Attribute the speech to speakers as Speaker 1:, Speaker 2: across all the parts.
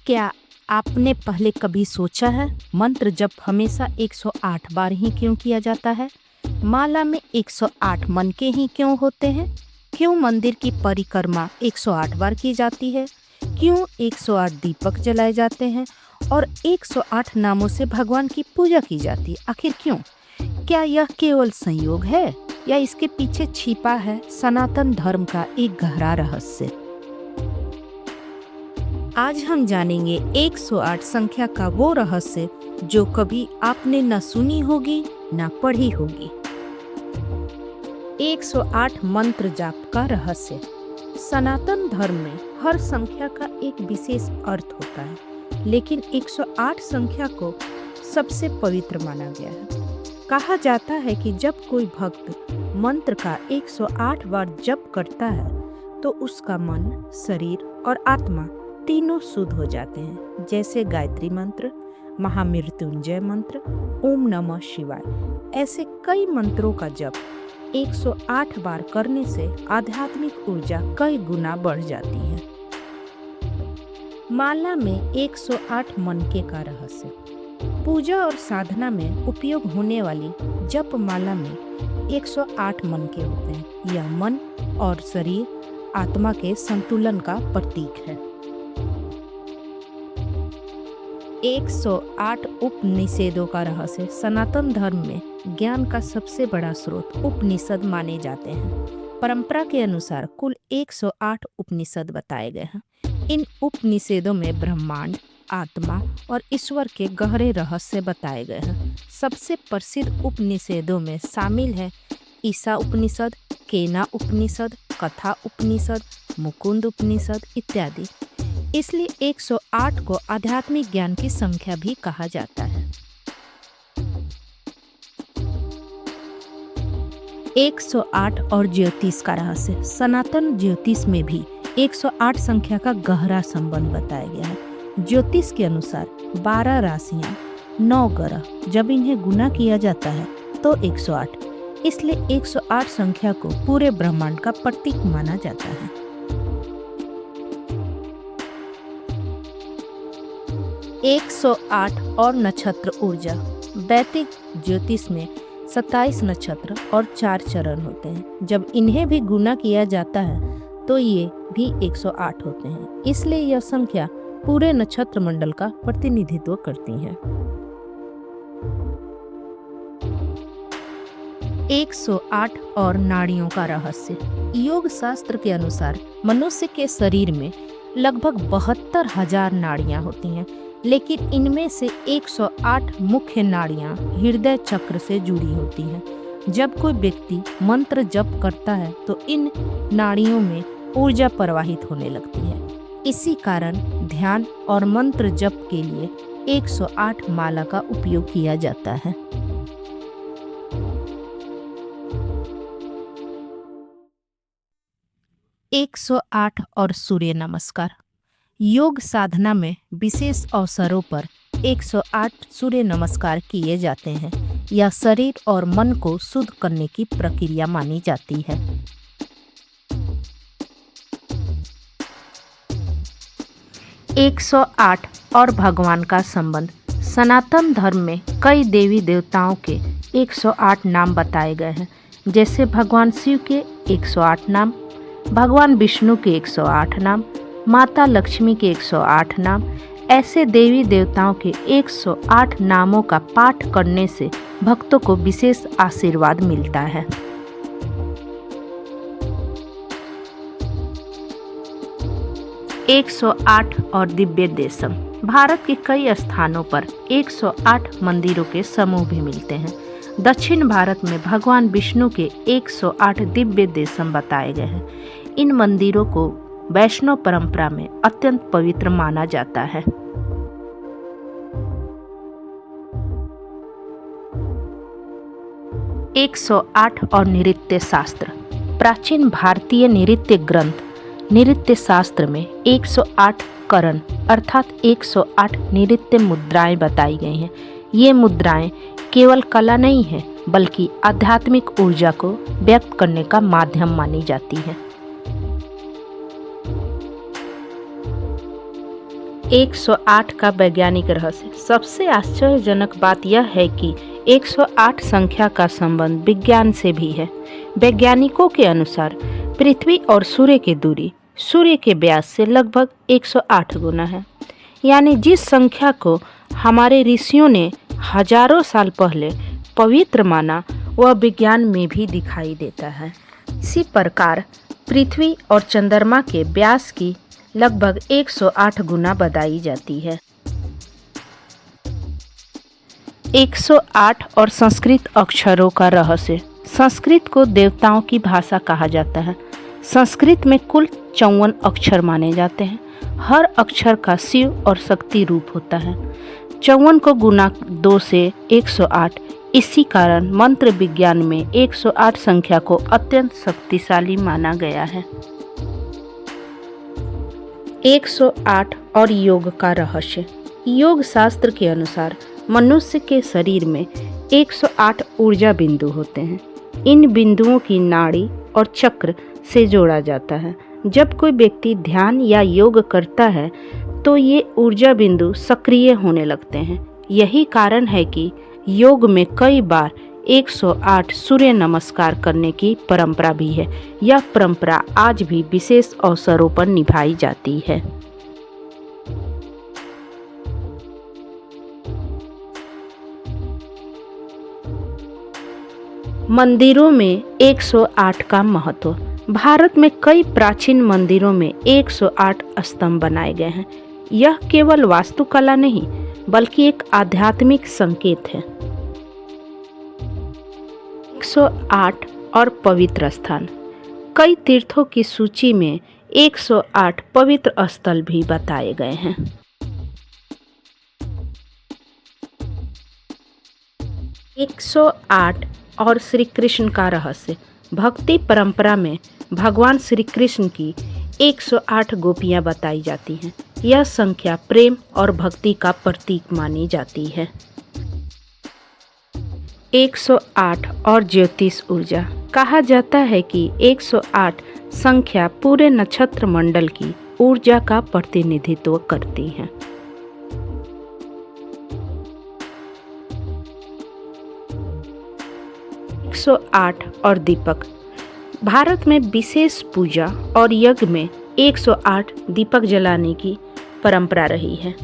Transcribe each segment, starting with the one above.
Speaker 1: क्या आपने पहले कभी सोचा है मंत्र जप हमेशा 108 बार ही क्यों किया जाता है? माला में 108 मनके ही क्यों होते हैं? क्यों मंदिर की परिक्रमा 108 बार की जाती है? क्यों 108 दीपक जलाए जाते हैं और 108 नामों से भगवान की पूजा की जाती है? आखिर क्यों? क्या यह केवल संयोग है या इसके पीछे छिपा है सनातन धर्म का एक गहरा रहस्य? आज हम जानेंगे 108 संख्या का वो रहस्य जो कभी आपने न सुनी होगी न पढ़ी होगी। 108 मंत्र जाप का रहस्य। सनातन धर्म में हर संख्या का एक विशेष अर्थ होता है, लेकिन 108 संख्या को सबसे पवित्र माना गया है। कहा जाता है कि जब कोई भक्त मंत्र का 108 बार जप करता है तो उसका मन, शरीर और आत्मा तीनों शुद्ध हो जाते हैं, जैसे गायत्री मंत्र, महामृत्युंजय मंत्र, ओम नमः शिवाय। ऐसे कई मंत्रों का जप 108 बार करने से आध्यात्मिक ऊर्जा कई गुना बढ़ जाती है। माला में 108 मनके का रहस्य। पूजा और साधना में उपयोग होने वाली जप माला में 108 मनके होते हैं। यह मन और शरीर, आत्मा के संतुलन का प्रतीक है। 108 उपनिषदों का रहस्य। सनातन धर्म में ज्ञान का सबसे बड़ा स्रोत उपनिषद माने जाते हैं। परंपरा के अनुसार कुल 108 उपनिषद बताए गए हैं। इन उपनिषदों में ब्रह्मांड, आत्मा और ईश्वर के गहरे रहस्य बताए गए हैं। सबसे प्रसिद्ध उपनिषदों में शामिल है ईशा उपनिषद, केना उपनिषद, कथा उपनिषद, मुकुंद उपनिषद इत्यादि। इसलिए 108 को आध्यात्मिक ज्ञान की संख्या भी कहा जाता है। 108 और ज्योतिष का रहस्य। सनातन ज्योतिष में भी 108 संख्या का गहरा संबंध बताया गया है। ज्योतिष के अनुसार 12 राशियां, 9 ग्रह, जब इन्हें गुना किया जाता है तो 108। इसलिए 108 संख्या को पूरे ब्रह्मांड का प्रतीक माना जाता है। 108 और नक्षत्र ऊर्जा। वैदिक ज्योतिष में 27 नक्षत्र और 4 चरण होते हैं। जब इन्हें भी गुना किया जाता है तो ये भी 108 होते हैं। इसलिए यह संख्या पूरे नक्षत्र मंडल का प्रतिनिधित्व करती है। 108 और नाड़ियों का रहस्य। योग शास्त्र के अनुसार मनुष्य के शरीर में लगभग 72,000 नाड़ियां होती हैं, लेकिन इनमें से 108 मुख्य नाड़ियां हृदय चक्र से जुड़ी होती हैं। जब कोई व्यक्ति मंत्र जप करता है तो इन नाड़ियों में ऊर्जा प्रवाहित होने लगती है। इसी कारण ध्यान और मंत्र जप के लिए 108 माला का उपयोग किया जाता है। एक 108 और सूर्य नमस्कार। योग साधना में विशेष अवसरों पर 108 सूर्य नमस्कार किए जाते हैं। यह शरीर और मन को शुद्ध करने की प्रक्रिया मानी जाती है। 108 और भगवान का संबंध। सनातन धर्म में कई देवी देवताओं के 108 नाम बताए गए हैं, जैसे भगवान शिव के 108 नाम, भगवान विष्णु के 108 नाम, माता लक्ष्मी के 108 नाम। ऐसे देवी देवताओं के 108 नामों का पाठ करने से भक्तों को विशेष आशीर्वाद मिलता है। एक 108 और दिव्य देशम। भारत के कई स्थानों पर 108 मंदिरों के समूह भी मिलते हैं। दक्षिण भारत में भगवान विष्णु के 108 दिव्य देशम बताए गए हैं। इन मंदिरों को वैष्णव परंपरा में अत्यंत पवित्र माना जाता है। 108 और नृत्य शास्त्र। प्राचीन भारतीय नृत्य ग्रंथ नृत्य शास्त्र में 108 करण अर्थात 108 नृत्य मुद्राएं बताई गई हैं। ये मुद्राएं केवल कला नहीं है, बल्कि आध्यात्मिक ऊर्जा को व्यक्त करने का माध्यम मानी जाती है। 108 का वैज्ञानिक रहस्य। सबसे आश्चर्यजनक बात यह है कि 108 संख्या का संबंध विज्ञान से भी है। वैज्ञानिकों के अनुसार पृथ्वी और सूर्य की दूरी सूर्य के व्यास से लगभग 108 गुना है। यानी जिस संख्या को हमारे ऋषियों ने हजारों साल पहले पवित्र माना, वह विज्ञान में भी दिखाई देता है। इसी प्रकार पृथ्वी और चंद्रमा के व्यास की लगभग 108 गुना बताई जाती है। 108 और संस्कृत अक्षरों का रहस्य। संस्कृत को देवताओं की भाषा कहा जाता है। संस्कृत में कुल 54 अक्षर माने जाते हैं। हर अक्षर का शिव और शक्ति रूप होता है। 54 को गुना 2 से 108। इसी कारण मंत्र विज्ञान में 108 संख्या को अत्यंत शक्तिशाली माना गया है। 108 और योग का रहस्य। योग शास्त्र के अनुसार मनुष्य के शरीर में 108 ऊर्जा बिंदु होते हैं। इन बिंदुओं की नाड़ी और चक्र से जोड़ा जाता है। जब कोई व्यक्ति ध्यान या योग करता है तो ये ऊर्जा बिंदु सक्रिय होने लगते हैं। यही कारण है कि योग में कई बार 108 सूर्य नमस्कार करने की परंपरा भी है। यह परंपरा आज भी विशेष अवसरों पर निभाई जाती है। मंदिरों में 108 का महत्व। भारत में कई प्राचीन मंदिरों में 108 स्तंभ बनाए गए हैं। यह केवल वास्तुकला नहीं बल्कि एक आध्यात्मिक संकेत है। 108 और पवित्र स्थान। कई तीर्थों की सूची में 108 पवित्र स्थल भी बताए गए हैं। 108 और श्री कृष्ण का रहस्य। भक्ति परंपरा में भगवान श्री कृष्ण की 108 गोपियां बताई जाती हैं। यह संख्या प्रेम और भक्ति का प्रतीक मानी जाती है। 108 और ज्योतिष ऊर्जा। कहा जाता है कि 108 संख्या पूरे नक्षत्र मंडल की ऊर्जा का प्रतिनिधित्व करती है। 108 और दीपक। भारत में विशेष पूजा और यज्ञ में 108 दीपक जलाने की परंपरा रही है।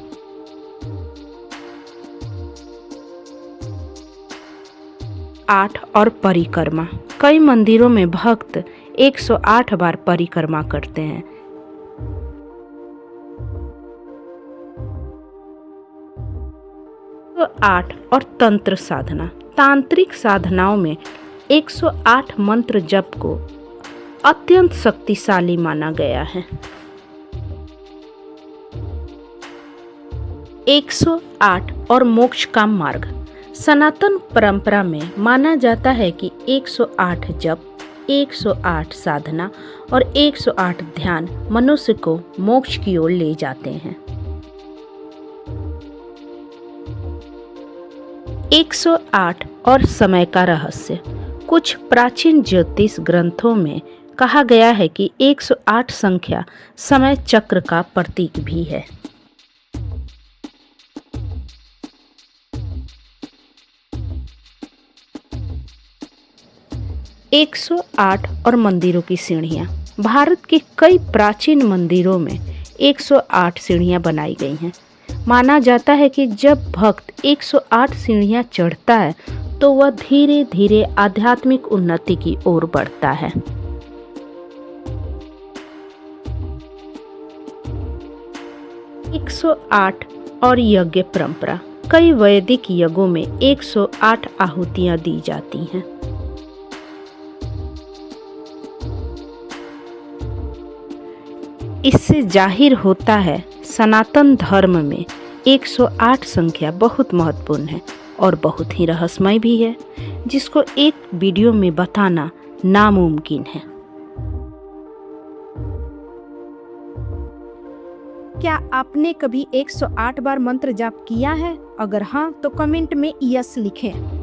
Speaker 1: 8 और परिक्रमा। कई मंदिरों में भक्त 108 बार परिक्रमा करते हैं। 108 और तंत्र साधना। तांत्रिक साधनाओं में 108 मंत्र जप को अत्यंत शक्तिशाली माना गया है। 108 और मोक्ष का मार्ग। सनातन परंपरा में माना जाता है कि 108 जप, 108 साधना और 108 ध्यान मनुष्य को मोक्ष की ओर ले जाते हैं। 108 और समय का रहस्य। कुछ प्राचीन ज्योतिष ग्रंथों में कहा गया है कि 108 संख्या समय चक्र का प्रतीक भी है। 108 और मंदिरों की सीढ़ियाँ। भारत के कई प्राचीन मंदिरों में 108 सीढ़ियाँ बनाई गई हैं। माना जाता है कि जब भक्त 108 सीढ़ियाँ चढ़ता है तो वह धीरे धीरे आध्यात्मिक उन्नति की ओर बढ़ता है। 108 और यज्ञ परंपरा। कई वैदिक यज्ञों में 108 आहुतियां दी जाती हैं। इससे जाहिर होता है सनातन धर्म में 108 संख्या बहुत महत्वपूर्ण है और बहुत ही रहस्यमय भी है, जिसको एक वीडियो में बताना नामुमकिन है। क्या आपने कभी 108 बार मंत्र जाप किया है? अगर हाँ तो कमेंट में यस लिखें।